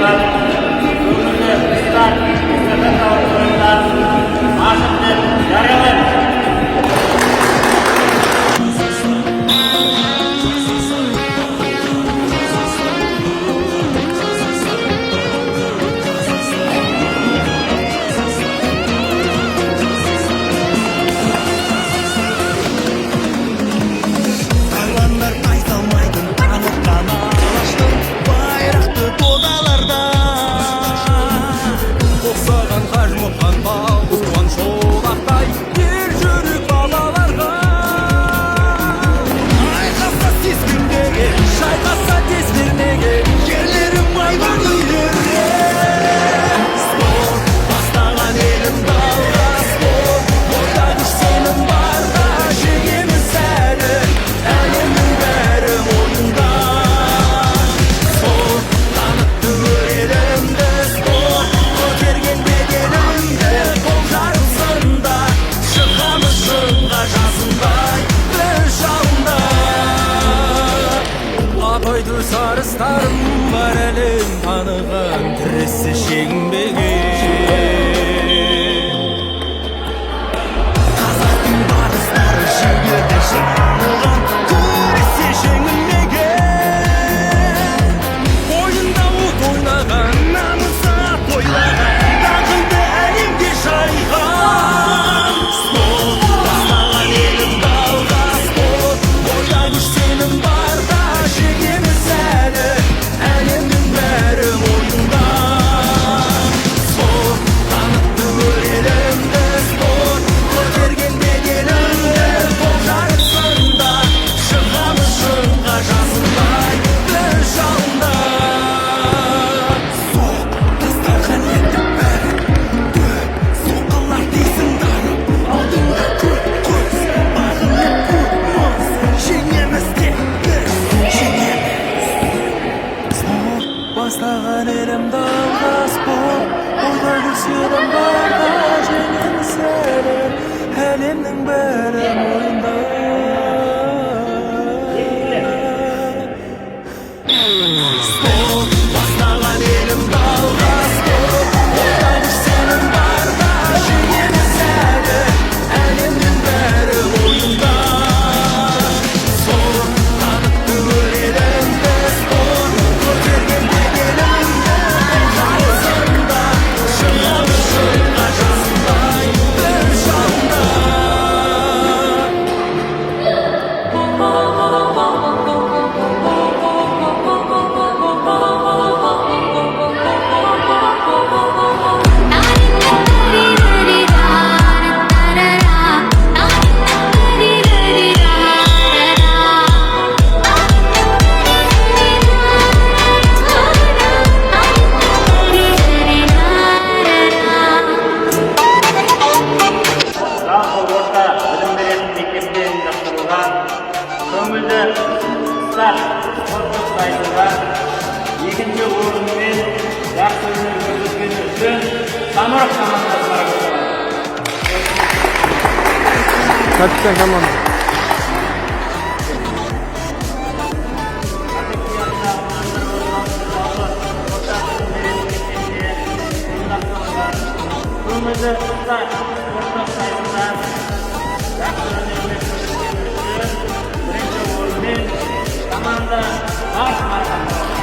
жатқан көңілді старт эстафеталық ойынын ашық деп жариялаймыз. Sarыстарым бар әлем таныған тірісі шеңбеген қазақтың барыстары жігерді жаныған күресе жеңілмеген ойында от ойнаған намысы ат ойлаған даңқыңды әлемге жайған спорт бастаған елімді алға спорт ойда күш сенім барда жеңеміз әлемнің бәрі ойында спорт танытты елімді спорт көтерген беделіңді қол жарысында шығамыз шыңға жасынбай бір жалында соқ тастаған енді бәрі соққылар дейсің танып алдыңда көп көз бағынып көкміз жеңеміз деп біз жеңеміз бастаған елімді алға спорт ойда күрсенім барда жеңеміз әлемнің бәрі мойында спорт бастаған елімді алға спорт ойда күрсенім барда жеңеміз әлемнің бәрі мойында спорт танытты елімді спорт көтерген көңілді старт спорттық сайысында екінші орынмен жақсы өнер көрсеткені үшін самұрық командасы марапатталды. Капитан команда. Көңілді старт спорттық сайысында жақсы өнер көрсеткені үшін бірінші орынмен команда бас марапатталды.